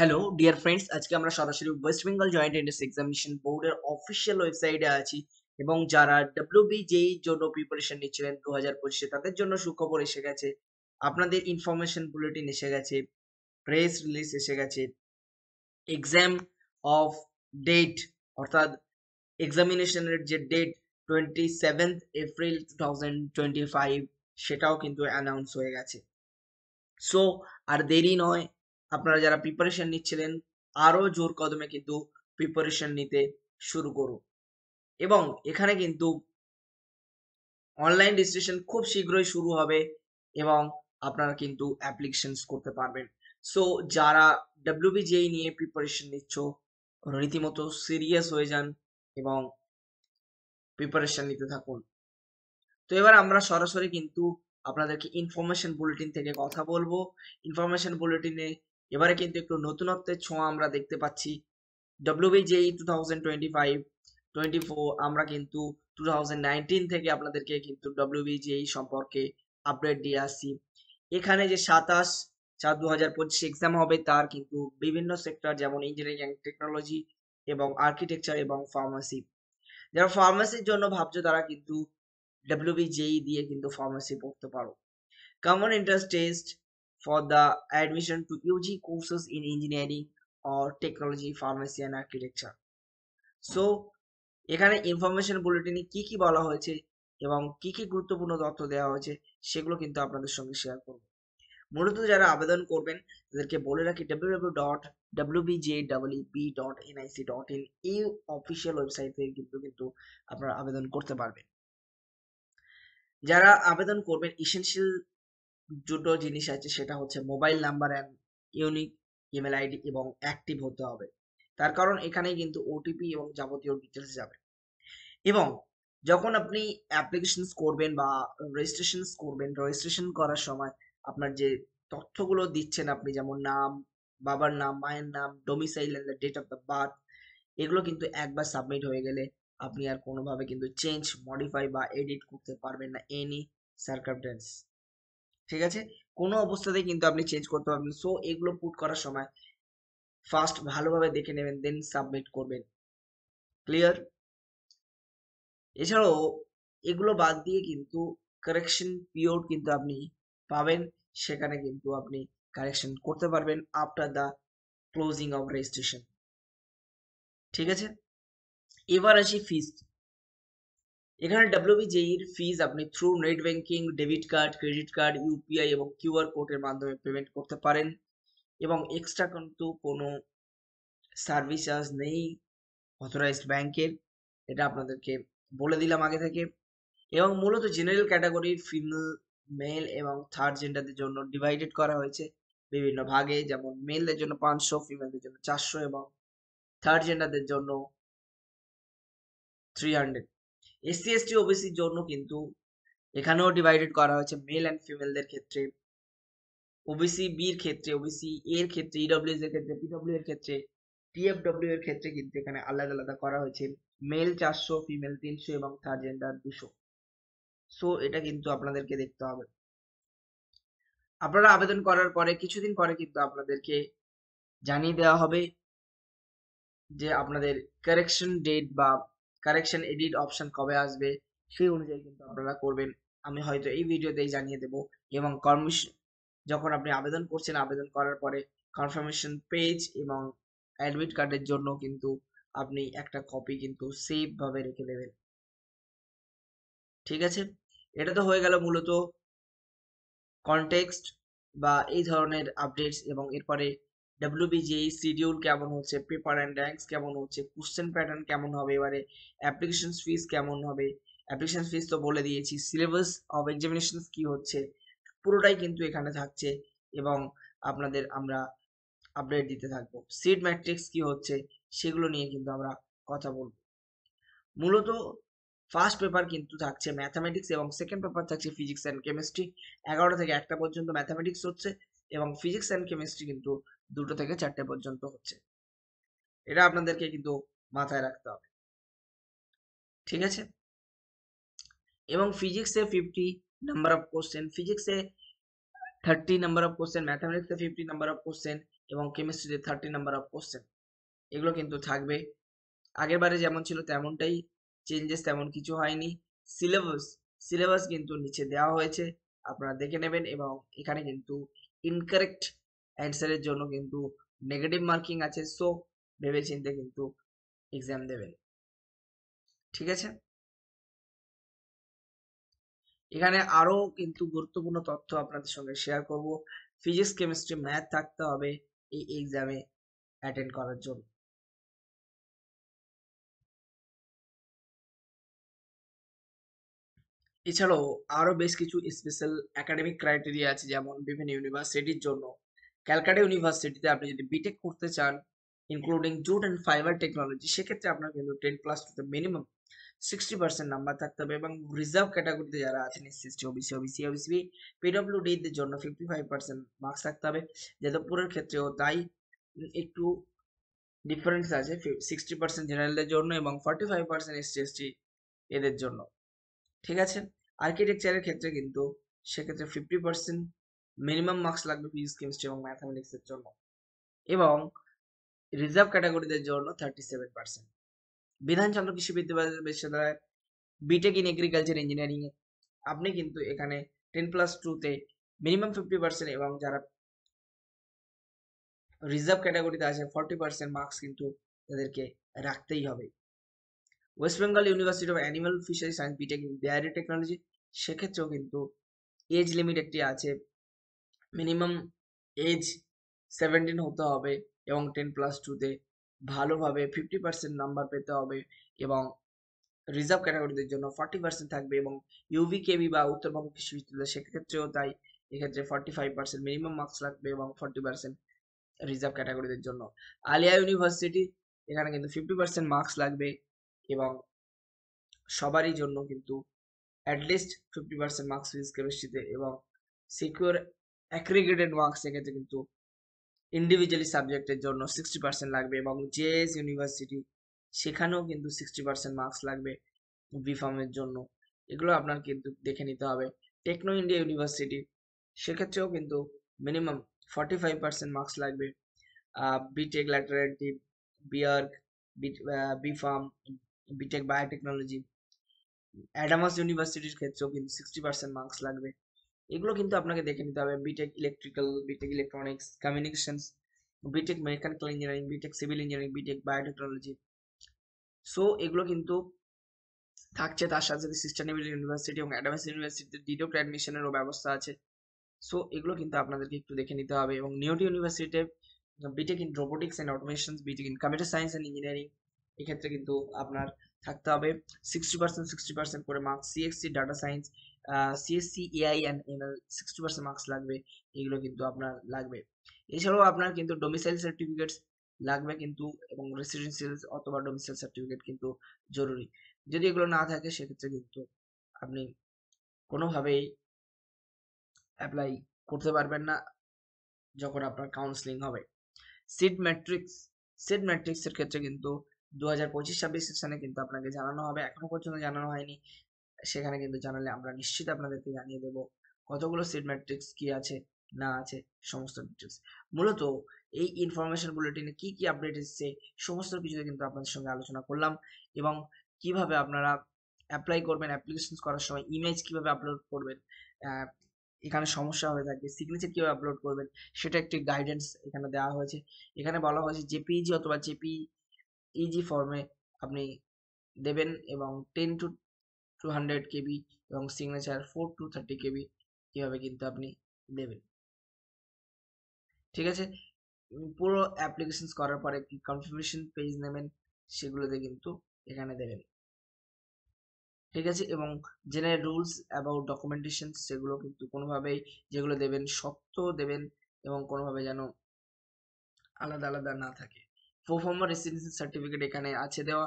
Hello dear friends, আজকে আমরা সরাসরি West Bengal joint entrance examination বোর্ডের অফিসিয়াল ওয়েবসাইটে আছি এবং যারা ডব্লিউবিজেই জন্য প্রিপারেশন নিচ্ছিলেন 2025-এ তাদের জন্য সুখবর এসে গেছে। আপনাদের ইনফরমেশন বুলেটিন এসে গেছে, প্রেস রিলিজ এসে গেছে, এক্সাম অফ ডেট অর্থাৎ এক্সামিনেশনের যে ডেট 27 এপ্রিল 2025 সেটাও কিন্তু অ্যানাউন্স হয়ে গেছে। সো আর দেরি নয়, আপনারা যারা প্রিপারেশন নিচ্ছিলেন আরো জোর কদমে কিন্তু প্রিপারেশন নিতে শুরু করুন। এবং এখানে কিন্তু অনলাইন রেজিস্ট্রেশন খুব শীঘ্রই শুরু হবে এবং আপনারা কিন্তু অ্যাপ্লিকেশনস করতে পারবেন। সো যারা ডব্লিউবিজেই নিয়ে প্রিপারেশন নিচ্ছ, রীতিমতো সিরিয়াস হয়ে যান এবং প্রিপারেশন নিতে থাকুন। তো এবার আমরা সরাসরি কিন্তু আপনাদেরকে ইনফরমেশন বুলেটিন থেকে কথা বলবো। ইনফরমেশন বুলেটিনে এবারে কিন্তু একটু নতুনত্বের ছোঁয়া আমরা দেখতে পাচ্ছি। ডব্লিউবিজেই 2025-24 আমরা কিন্তু 2019 থেকে আপনাদেরকে কিন্তু ডব্লিউবিজেই সম্পর্কে আপডেট দিয়ে আসছি। এখানে যে 27/4/2025 এক্সাম হবে তার কিন্তু বিভিন্ন সেক্টর যেমন ইঞ্জিনিয়ারিং অ্যান্ড টেকনোলজি এবং আর্কিটেকচার এবং ফার্মাসি। যারা ফার্মাসির জন্য ভাবছো তারা কিন্তু ডব্লিউবিজেই দিয়ে কিন্তু ফার্মাসি পড়তে পারো। Common interest test for the admission to UG courses in engineering or technology, pharmacy and architecture. So এখানে ইনফরমেশন বুলেটিনে কি কি বলা হয়েছে এবং কি কি গুরুত্বপূর্ণ তথ্য দেওয়া হয়েছে সেগুলো কিন্তু আপনাদের সঙ্গে শেয়ার করব। মূলত যারা আবেদন করবেন তাদেরকে বলে রাখি www.wbjebb.nic.in এই অফিসিয়াল ওয়েবসাইট থেকে কিন্তু আপনারা আবেদন করতে পারবেন। যারা আবেদন করবেন এসেনশিয়াল দুটো জিনিস আছে, সেটা হচ্ছে mobile number and unique email ID এবং অ্যাক্টিভ হতে হবে। তার কারণ এখানে কিন্তু ওটিপি এবং যাবতীয় ডিটেলস যাবে। এবং যখন আপনি অ্যাপ্লিকেশন করবেন বা রেজিস্ট্রেশন করার সময় আপনার যে তথ্যগুলো দিচ্ছেন আপনি, যেমন নাম, বাবার নাম, মায়ের নাম, domicile and date of the birth, এগুলো কিন্তু একবার সাবমিট হয়ে গেলে আপনি আর কোনোভাবে কিন্তু চেঞ্জ, মডিফাই বা এডিট করতে পারবেন না এনি সার্কামস্টেন্স। ঠিক আছে, কোনো অবস্থাতেই কিন্তু আপনি চেঞ্জ করতে পারবেন। সো এগুলো পুট করার সময় ফার্স্ট ভালোভাবে দেখে নেবেন, দেন সাবমিট করবেন। ক্লিয়ার? এছাড়াও এগুলো বাদ দিয়ে কিন্তু কারেকশন পিরিয়ড কিন্তু আপনি পাবেন, সেখানে কিন্তু আপনি কারেকশন করতে পারবেন after the closing of registration. ঠিক আছে, এবার আসি ফিস। এখানে ডব্লিউবিজেই এর ফিস আপনি through net banking, debit card, credit card, UPI এবং কিউআর কোডের মাধ্যমে পেমেন্ট করতে পারেন এবং এক্সট্রা কিন্তু কোনো সার্ভিস চার্জ নেই অথরাইজড ব্যাংকের, এটা আপনাদেরকে বলে দিলাম আগে থেকে। এবং মূলত জেনারেল ক্যাটাগরির ফিমেল, মেল এবং থার্ড জেন্ডারদের জন্য ডিভাইডেড করা হয়েছে বিভিন্ন ভাগে, যেমন মেলদের জন্য 500, ফিমেলদের জন্য 400 এবং থার্ড জেন্ডারদের জন্য 300। এসসি এসটি ওবিসির জন্য কিন্তু এখানেও ডিভাইডেড করা হয়েছে মেল অ্যান্ড ফিমেলদের ক্ষেত্রে, ওবিসি বির ক্ষেত্রে, ওবিসি এর ক্ষেত্রে, ইডব্লিউএস এর ক্ষেত্রে, পিডব্লিউ এর ক্ষেত্রে, টিএফডব্লিউ এর ক্ষেত্রে কিন্তু এখানে আলাদা আলাদা করা হয়েছে। মেল 400, ফিমেল 300 এবং থার্ড জেন্ডার 200। সো এটা কিন্তু আপনাদেরকে দেখতে হবে। আপনারা আবেদন করার পরে কিছুদিন পরে কিন্তু আপনাদেরকে জানিয়ে দেওয়া হবে যে আপনাদের কারেকশন ডেট বা কারেকশন এডিট অপশন কবে আসবে, সেই অনুযায়ী কিন্তু আপনারা করবেন। আমি হয়তো এই ভিডিওতেই জানিয়ে দেব। এবং যখন আপনি আবেদন করছেন, আবেদন করার পরে কনফার্মেশন পেজ এবং অ্যাডমিট কার্ডের জন্য কিন্তু আপনি একটা কপি কিন্তু সেভ ভাবে রেখে দেবেন। ঠিক আছে, এটা তো হয়ে গেল মূলত কনটেক্সট বা এই ধরনের আপডেটস। এবং এরপরে ডব্লিউবিজেই শিডিউল কেমন হচ্ছে, পেপার অ্যান্ড র্যাঙ্কস কেমন হচ্ছে, কোশ্চেন প্যাটার্ন কেমন হবে, এবারে অ্যাপ্লিকেশন ফিস কেমন হবে। অ্যাপ্লিকেশন ফিস তো বলে দিয়েছি, সিলেবাস অফ এক্সামিনেশন কি হচ্ছে পুরোটাই কিন্তু এখানে থাকছে এবং আপনাদের আমরা আপডেট দিতে থাকবো। সিট ম্যাট্রিক্স কি হচ্ছে সেগুলো নিয়ে কিন্তু আমরা কথা বলবো। মূলত ফার্স্ট পেপার কিন্তু থাকছে ম্যাথামেটিক্স এবং সেকেন্ড পেপার থাকছে ফিজিক্স অ্যান্ড কেমিস্ট্রি। 11টা থেকে 1টা পর্যন্ত ম্যাথামেটিক্স হচ্ছে এবং ফিজিক্স অ্যান্ড কেমিস্ট্রি কিন্তু 2টো থেকে 4টে পর্যন্ত হচ্ছে। এটা আপনাদেরকে কিন্তু মাথায় রাখতে হবে। ঠিক আছে, এবং ফিজিক্সে 50 নাম্বার অফ কোশ্চেন, ফিজিক্সে 30 নাম্বার অফ কোশ্চেন, ম্যাথামেটিক্সে 50 নাম্বার অফ কোশ্চেন এবং কেমিস্ট্রিতে 30 নাম্বার অফ কোশ্চেন, এগুলো কিন্তু থাকবে। আগের বারে যেমন ছিল তেমনটাই, চেঞ্জেস তেমন কিছু হয়নি। সিলেবাস কিন্তু নিচে দেওয়া হয়েছে, আপনারা দেখে নেবেন। এবং এখানে কিন্তু ইনকারেক্ট অ্যান্সারের জন্য কিন্তু নেগেটিভ মার্কিং আছে, সো ভেবে চিন্তে কিন্তু এক্সাম দেবেন। ঠিক আছে, এখানে আরো কিন্তু গুরুত্বপূর্ণ তথ্য আপনাদের সঙ্গে শেয়ার করব। ফিজিক্স, কেমিস্ট্রি, ম্যাথ থাকতে হবে এই এক্সামে অ্যাটেন্ড করার জন্য। এছাড়াও আরো বেশ কিছু স্পেশাল একাডেমিক ক্রাইটেরিয়া আছে, যেমন বিভিন্ন ইউনিভার্সিটির জন্য। ক্যালকাটা ইউনিভার্সিটিতে আপনি যদি বিটেক করতে চান including jute and fibre technology, সেক্ষেত্রে আপনার কিন্তু 10+2 মিনিমাম 60% নাম্বার থাকতে হবে। এবং রিজার্ভ ক্যাটাগরিতে যারা আছেন এসসি, ওবিসি, পিডব্লিউডি দের জন্য 55% মার্কস থাকতে হবে। যাদবপুরের ক্ষেত্রেও তাই, একটু ডিফারেন্স আছে, 60% জেনারেলদের জন্য এবং 45% এসসি এদের জন্য। ঠিক আছে, আর্কিটেকচারের ক্ষেত্রে কিন্তু সেক্ষেত্রে 50% মিনিমাম মার্কস লাগবে ফিজিক্স, কেমিস্ট্রি এবং ম্যাথামেটিক্স এর জন্য, এবং রিজার্ভ ক্যাটাগরিদের জন্য 37%। বিধানচন্দ্র কৃষি বিশ্ববিদ্যালয় বিটেক ইন এগ্রিকালচার ইঞ্জিনিয়ারিং এ আপনি কিন্তু এখানে 10+2 তে মিনিমাম 50% এবং যারা রিজার্ভ ক্যাটাগরিতে আছে 40% মার্কস কিন্তু তাদেরকে রাখতেই হবে। West Bengal university of animal fishery science BTech in dairy technology, সেক্ষেত্রেও কিন্তু এজ লিমিট একটি আছে, মিনিমাম এজ 17 হতে হবে এবং 10+2 তে ভালোভাবে 50% নাম্বার পেতে হবে, এবং রিজার্ভ ক্যাটাগরিদের জন্য 40% থাকবে। এবং ইউভিকেবি বা উত্তরবঙ্গ কৃষি বিশ্ববিদ্যালয় সেক্ষেত্রেও তাই, এক্ষেত্রে 45% মিনিমাম মার্কস লাগবে এবং 40% রিজার্ভ ক্যাটাগরিদের জন্য। আলিয়া ইউনিভার্সিটি, এখানে কিন্তু 50% মার্কস লাগবে এবং সবারই জন্য কিন্তু অ্যাটলিস্ট 50% মার্কস ফিজিক্স কেমিস্ট্রিতে, এবং সিকিউর অ্যাগ্রিগেটেড মার্কস সেক্ষেত্রে কিন্তু ইন্ডিভিজুয়ালি সাবজেক্টের জন্য 60% লাগবে। এবং জেএস ইউনিভার্সিটি, সেখানেও কিন্তু 60% মার্কস লাগবে বিফার্মের জন্য। এগুলো আপনার কিন্তু দেখে নিতে হবে। টেকনো ইন্ডিয়া ইউনিভার্সিটি, সেক্ষেত্রেও কিন্তু মিনিমাম 45% মার্কস লাগবে। বিটেক ল্যাটারেটিভ, BArch, BPharm, BTech biotechnology, Adamas ইউনিভার্সিটির ক্ষেত্রেও কিন্তু 60% মার্কস লাগবে। এগুলো কিন্তু আপনাকে দেখে নিতে হবে। BTech electrical, BTech electronics, communications, BTech mechanical engineering, BTech civil engineering, BTech biotechnology, so এগুলো কিন্তু থাকছে। তার সাথে সাথে সিস্টেনেবল ইউনিভার্সিটি এবং অ্যাডামাস ইউনিভার্সিটিতে ডিরেক্ট অ্যাডমিশনেরও ব্যবস্থা আছে, সো এগুলো কিন্তু আপনাদেরকে একটু দেখে নিতে হবে। এবং নিউটি ইউনিভার্সিটিতে BTech in robotics and automation, BTech in computer science and engineering, এক্ষেত্রে কিন্তু আপনার থাকতে হবে 60% করে marks. CSC data science, CSC AI and ML 60% marks লাগবে, এগুলো কিন্তু আপনার লাগবে। এছাড়াও আপনার কিন্তু ডোমিসাইল সার্টিফিকেটস লাগবে কিন্তু, এবং রেসিডেন্সিয়াল অথবা ডোমিসাইল সার্টিফিকেট কিন্তু জরুরি। যদি এগুলো না থাকে সেক্ষেত্রে কিন্তু আপনি কোনোভাবেই অ্যাপ্লাই করতে পারবেন না যখন আপনার কাউন্সিলিং হবে। সিট ম্যাট্রিক্স, সিট ম্যাট্রিক্স এর ক্ষেত্রে কিন্তু 2025-26 সেশনে কিন্তু আপনাকে জানানো হবে, এখনো পর্যন্ত জানানো হয়নি। সেখানে কিন্তু জানালে আমরা নিশ্চিত আপনাদেরকে জানিয়ে দেব কতগুলো সিট ম্যাট্রিক্স কি আছে না আছে, সমস্ত ডিটেলস। মূলত এই ইনফরমেশন বুলেটিনে কি কি আপডেট এসেছে সমস্ত কিছুতে কিন্তু আপনাদের সঙ্গে আলোচনা করলাম, এবং কিভাবে আপনারা অ্যাপ্লাই করবেন, অ্যাপ্লিকেশন করার সময় ইমেজ কিভাবে আপলোড করবেন, এখানে সমস্যা হয়ে থাকে, সিগনেচার কিভাবে আপলোড করবেন সেটা একটি গাইডেন্স এখানে দেওয়া হয়েছে। এখানে বলা হয়েছে জেপিইজি অথবা জেপিইজি ফর্মে আপনি দেবেন, এবং 10 to 200 কেবি এবং সিগনেচার 4 to 30 কেবি কিভাবে কিন্তু আপনি দেবেন। ঠিক আছে, পুরো অ্যাপ্লিকেশন করার পরে একটি কনফার্মেশন পেজ নেবেন, সেগুলোতে কিন্তু এখানে দেবেন। ঠিক আছে, এবং জেনারেল রুলস অ্যাবাউট ডকুমেন্টেশন, সেগুলো কিন্তু কোনোভাবেই যেগুলো দেবেন শক্ত দেবেন, এবং কোনোভাবে যেন আলাদা আলাদা না থাকে। প্রোফর্মা রেসিডেন্সি সার্টিফিকেট এখানে আছে দেওয়া,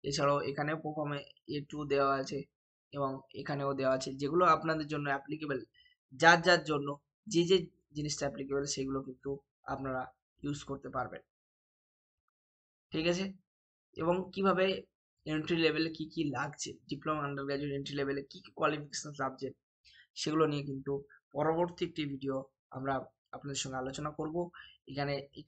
এছাড়াও এখানেও প্রোফর্মে A2 দেওয়া আছে, এবং এখানেও দেওয়া আছে, যেগুলো আপনাদের জন্য অ্যাপ্লিকেবল, যার যার জন্য যে যে জিনিসটা অ্যাপ্লিকেবল সেগুলো কিন্তু আপনারা ইউজ করতে পারবেন। ঠিক আছে, এবং কিভাবে এন্ট্রি লেভেলে কি কি লাগছে, ডিপ্লোমা আন্ডার গ্রাজুয়েট এন্ট্রি লেভেলে কি কি কোয়ালিফিকেশন লাগছে, সেগুলো নিয়ে কিন্তু পরবর্তী একটি ভিডিও আমরা আপনাদের সঙ্গে আলোচনা করব। এখানে